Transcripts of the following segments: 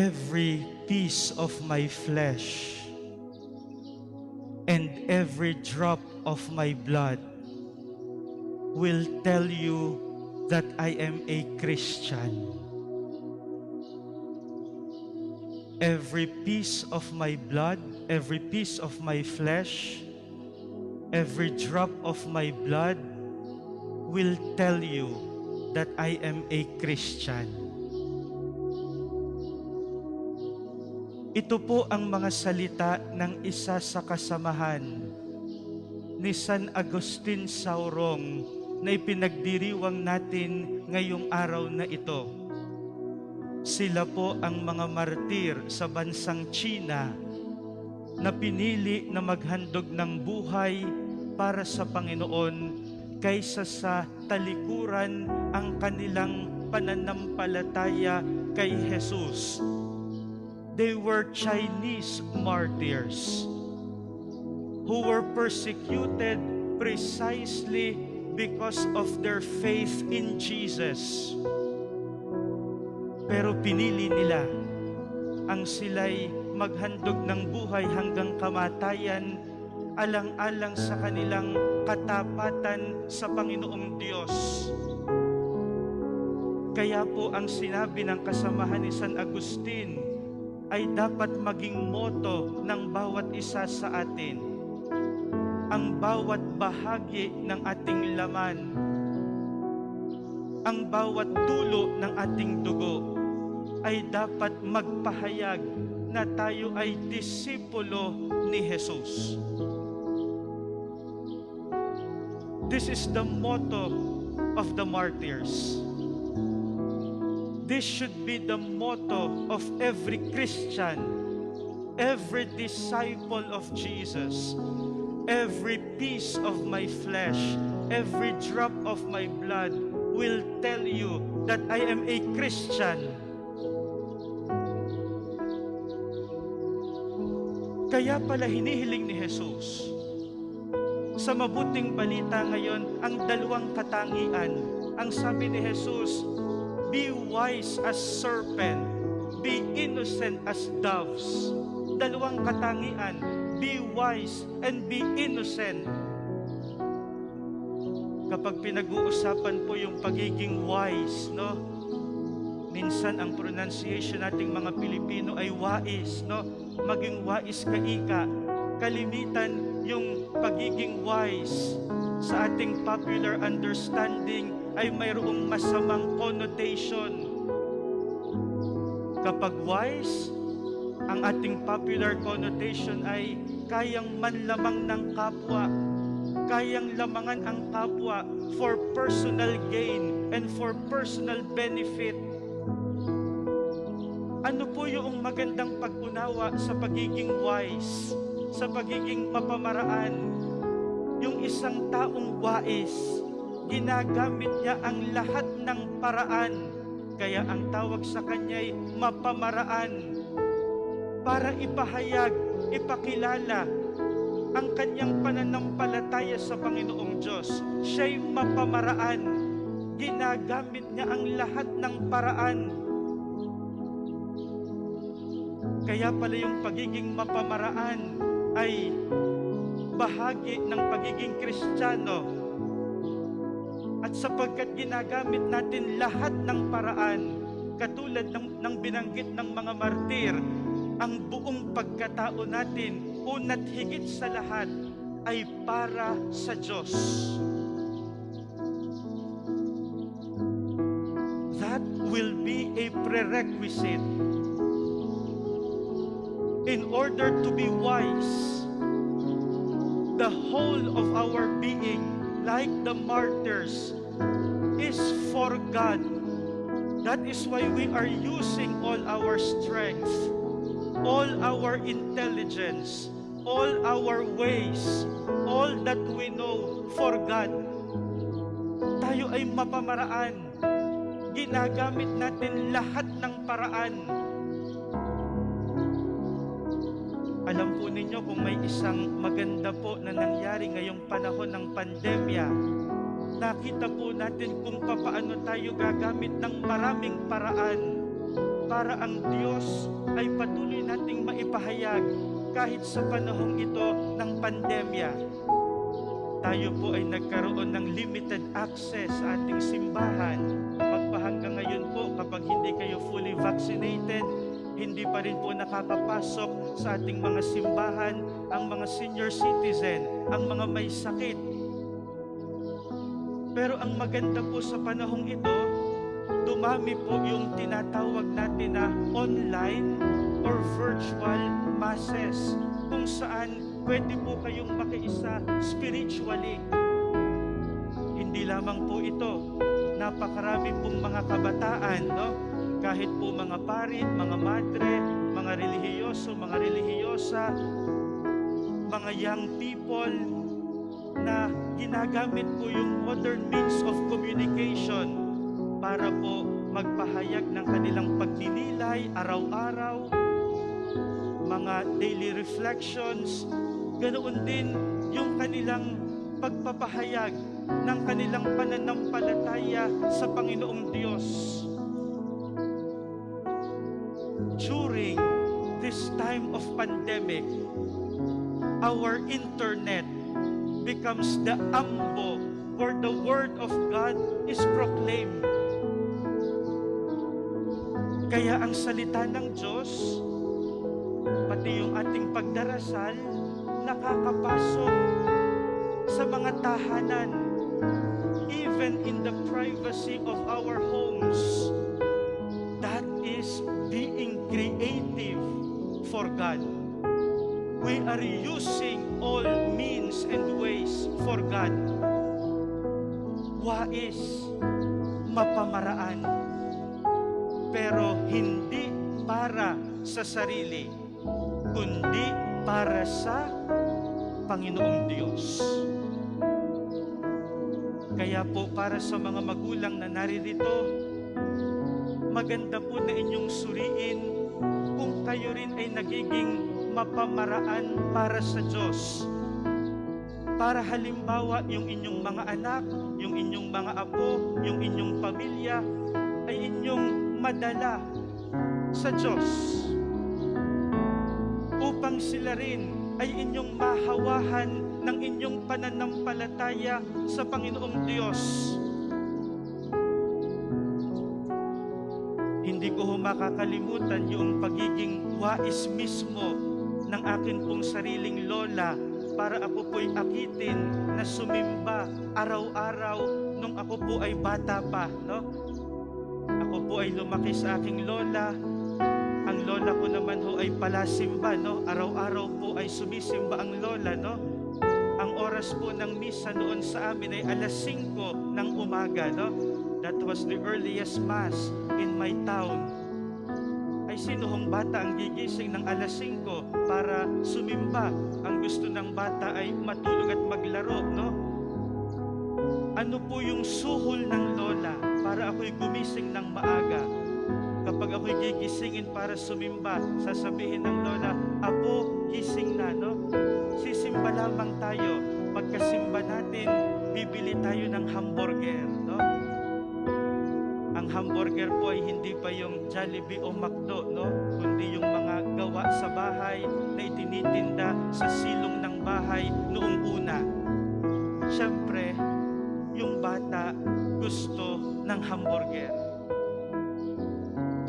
every piece of my flesh and every drop of my blood will tell you that I am a Christian. Every piece of my blood, every piece of my flesh, every drop of my blood will tell you that I am a Christian. Ito po ang mga salita ng isa sa kasamahan ni San Agustin Saurong na ipinagdiriwang natin ngayong araw na ito. Sila po ang mga martir sa bansang China na pinili na maghandog ng buhay para sa Panginoon kaysa sa talikuran ang kanilang pananampalataya kay Jesus. They were Chinese martyrs who were persecuted precisely because of their faith in Jesus. Pero pinili nila ang sila'y maghandog ng buhay hanggang kamatayan alang-alang sa kanilang katapatan sa Panginoong Diyos. Kaya po ang sinabi ng kasamahan ni San Agustin ay dapat maging motto ng bawat isa sa atin. Ang bawat bahagi ng ating laman, ang bawat dulo ng ating dugo ay dapat magpahayag na tayo ay disipulo ni Jesus. This is the motto of the martyrs. This should be the motto of every Christian, every disciple of Jesus. Every piece of my flesh, every drop of my blood will tell you that I am a Christian. Kaya pala hinihiling ni Jesus sa mabuting balita ngayon ang dalawang katangian. Ang sabi ni Jesus, be wise as serpent, be innocent as doves. Dalawang katangian, be wise and be innocent. Kapag pinag-uusapan po yung pagiging wise, no? Minsan ang pronunciation nating mga Pilipino ay wais, no? Maging wais ka ika. Kalimitan yung pagiging wise sa ating popular understanding ay mayroong masamang connotation. Kapag wise, ang ating popular connotation ay kayang manlamang ng kapwa, kayang lamangan ang kapwa for personal gain and for personal benefit. Ano po yung magandang pag-unawa sa pagiging wise, sa pagiging mapamaraan? Yung isang taong wais, ginagamit niya ang lahat ng paraan, kaya ang tawag sa kanya'y mapamaraan, para ipahayag, ipakilala ang kanyang pananampalataya sa Panginoong Diyos. Siya'y mapamaraan. Ginagamit niya ang lahat ng paraan. Kaya pala yung pagiging mapamaraan ay bahagi ng pagiging Kristiyano. At sapagkat ginagamit natin lahat ng paraan, katulad ng binanggit ng mga martir, ang buong pagkatao natin, una't higit sa lahat, ay para sa Diyos. That will be a prerequisite. In order to be wise, the whole of our being, like the martyrs, is for God. That is why we are using all our strength, all our intelligence, all our ways, all that we know for God. Tayo ay mapamaraan. Ginagamit natin lahat ng paraan. Alam po ninyo kung may isang maganda po na nangyari ngayong panahon ng pandemya, nakita po natin kung paano tayo gagamit ng maraming paraan para ang Diyos ay patuloy nating maipahayag kahit sa panahong ito ng pandemya. Tayo po ay nagkaroon ng limited access sa ating simbahan. Magpahanggang ngayon po, kapag hindi kayo fully vaccinated, hindi pa rin po nakakapasok sa ating mga simbahan ang mga senior citizen, ang mga may sakit. Pero ang maganda po sa panahong ito, dumami po yung tinatawag natin na online or virtual masses, kung saan pwede po kayong makiisa spiritually. Hindi lamang po ito, napakarami pong mga kabataan, no? Kahit po mga pari, mga madre, mga relihiyoso, mga relihiyosa, mga young people na ginagamit po yung modern means of communication para po magpahayag ng kanilang pagninilay araw-araw, mga daily reflections, ganoon din yung kanilang pagpapahayag ng kanilang pananampalataya sa Panginoong Diyos. During this time of pandemic, our internet becomes the ambo where the Word of God is proclaimed. Kaya ang salita ng Diyos, pati yung ating pagdarasal, nakakapasok sa mga tahanan, even in the privacy of our homes. That is being creative for God. We are using all means and ways for God. Wais, mapamaraan, pero hindi para sa sarili, kundi para sa Panginoong Diyos. Kaya po para sa mga magulang na naririto, maganda po na inyong suriin kung kayo rin ay nagiging mapamaraan para sa Diyos. Para halimbawa yung inyong mga anak, yung inyong mga apo, yung inyong pamilya ay inyong madala sa Diyos, upang sila rin ay inyong mahawahan ng inyong pananampalataya sa Panginoong Diyos. Hindi ko makakalimutan yung pagiging wais mismo ng akin pong sariling lola para ako po'y akitin na sumimba araw-araw nung ako po ay bata pa, no? Ako po ay lumaki sa aking lola. Ang lola ko naman ho ay palasimba, no? Araw-araw po ay sumisimba ang lola, no? Ang oras po ng misa noon sa amin ay 5:00 ng umaga, no? That was the earliest mass in my town. Ay sino hong bata ang gigising ng 5:00 para sumimba? Ang gusto ng bata ay matulog at maglaro, no? Ano po yung suhol ng lola para ako'y gumising ng maaga? Kapag ako'y gigisingin para sumimba, sasabihin ng lola, "Apo, gising na, no? Sisimba lamang tayo. Pagkasimba natin, bibili tayo ng hamburger, no?" Ang hamburger po ay hindi pa yung Jollibee o McDo, no? Kundi yung mga gawa sa bahay na itinitinda sa silong ng bahay noong una. Siyempre, yung bata gusto ng hamburger.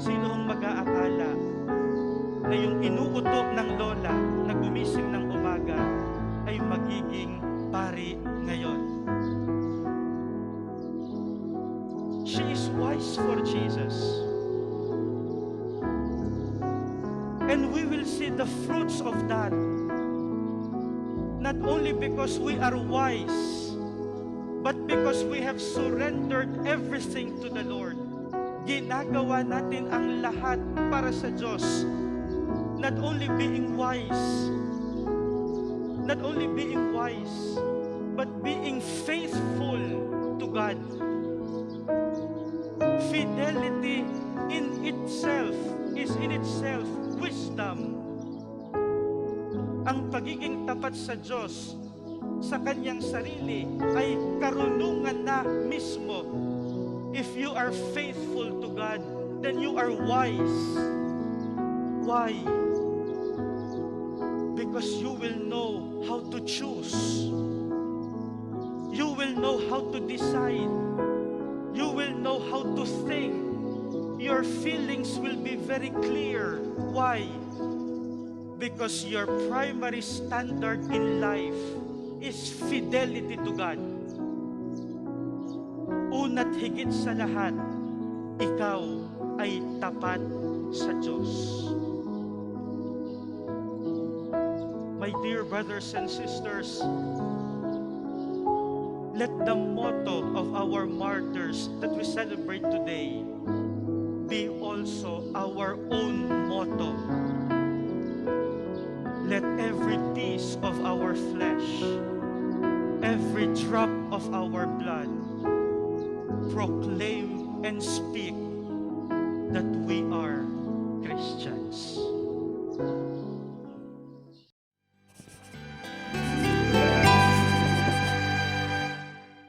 Sino ang mag-aakala na yung inuuto ng lola na gumising ng umaga ay magiging pari ngayon? She is wise for Jesus. And we will see the fruits of that. Not only because we are wise, but because we have surrendered everything to the Lord. Ginagawa natin ang lahat para sa Diyos. Not only being wise, but being faithful to God. Fidelity in itself is in itself wisdom. Ang pagiging tapat sa Diyos, sa kanyang sarili, ay karunungan na mismo. If you are faithful to God, then you are wise. Why? Because you will know how to choose. You will know how to decide. You will know how to think. Your feelings will be very clear. Why? Because your primary standard in life is fidelity to God. Una't higit sa lahat, ikaw ay tapat sa Diyos. My dear brothers and sisters, let the motto of our martyrs that we celebrate today be also our own motto. Let every piece of our flesh, every drop of our blood, proclaim and speak that we are